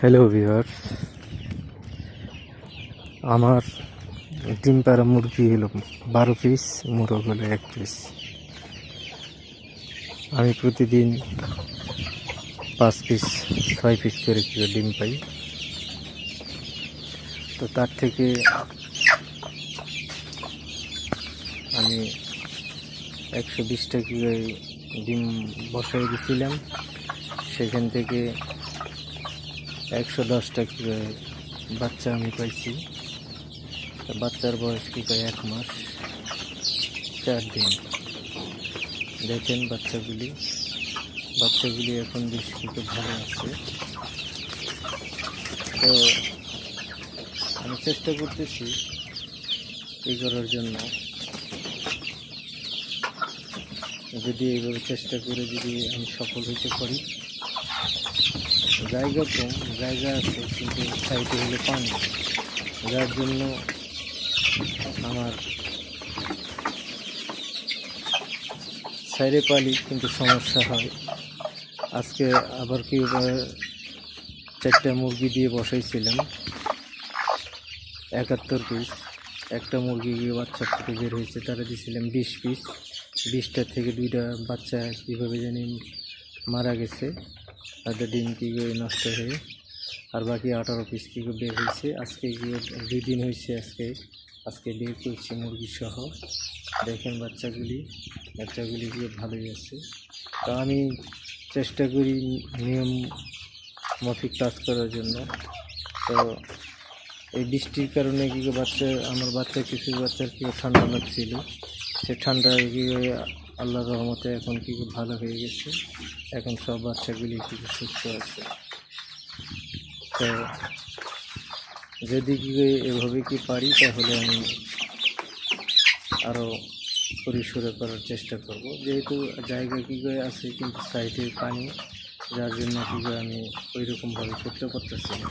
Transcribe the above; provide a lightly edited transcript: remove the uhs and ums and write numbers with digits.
Hello viewers, আমার ডিম পাড়া মুরগি হলো 12 পিস, মোরগ হলো 1 পিস। আমি প্রতিদিন 5 পিস 6 পিস করে ডিম পাই। তো তার থেকে আমি 120টা কিলো ডিম বসাই দিয়েছিলাম। সেখান থেকে 110টা কিলো বাচ্চা আমি পাইছি। বাচ্চার বয়স কি কয় 1 মাস 4 দিন। দেখেন বাচ্চাগুলি এখন বেশ কিন্তু ভালো আছে। তো আমি চেষ্টা করতেছি এই করার জন্য, যদি এইভাবে চেষ্টা করে যদি আমি সফল হইতে পারি। জায়গা কম, জায়গা আছে কিন্তু সাইডে হলে পানি, যার জন্য আমার সাইডে পালি কিন্তু সমস্যা হয়। আজকে আবার কি 4টা মুরগি দিয়ে বসাইছিলাম 71 পিস। একটা মুরগি গিয়ে বাচ্চা ফুটে বের হয়েছে, তারা দিয়েছিলাম 20 পিস। 20টা থেকে 2টা বাচ্চা কীভাবে জানি মারা গেছে, তাদের ডিম কি নষ্ট হয়ে, আর বাকি 18 পিস কি বের হয়েছে। আজকে গিয়ে 2 দিন হয়েছে, আজকে বের করছি মুরগি সহ। দেখেন বাচ্চাগুলি গিয়ে ভালোই আছে। তো আমি চেষ্টা করি নিয়ম মাফিক কাজ করার জন্য। তো এই বৃষ্টির কারণে কি আমার কিছু বাচ্চার কি ঠান্ডা লাগছিল, সে ঠান্ডা কি আল্লাহর রহমতে এখন কি ভালো হয়ে গেছে। এখন সব বাচ্চাগুলি কি সুস্থ আছে। তো যদি কি এভাবে কি পারি, তাহলে আমি আরও পরিসরে করার চেষ্টা করব। যেহেতু জায়গা কি আছে কিন্তু সাইডে পানি, যার জন্য কি আমি ওই রকমভাবে করতে পারতেছি না।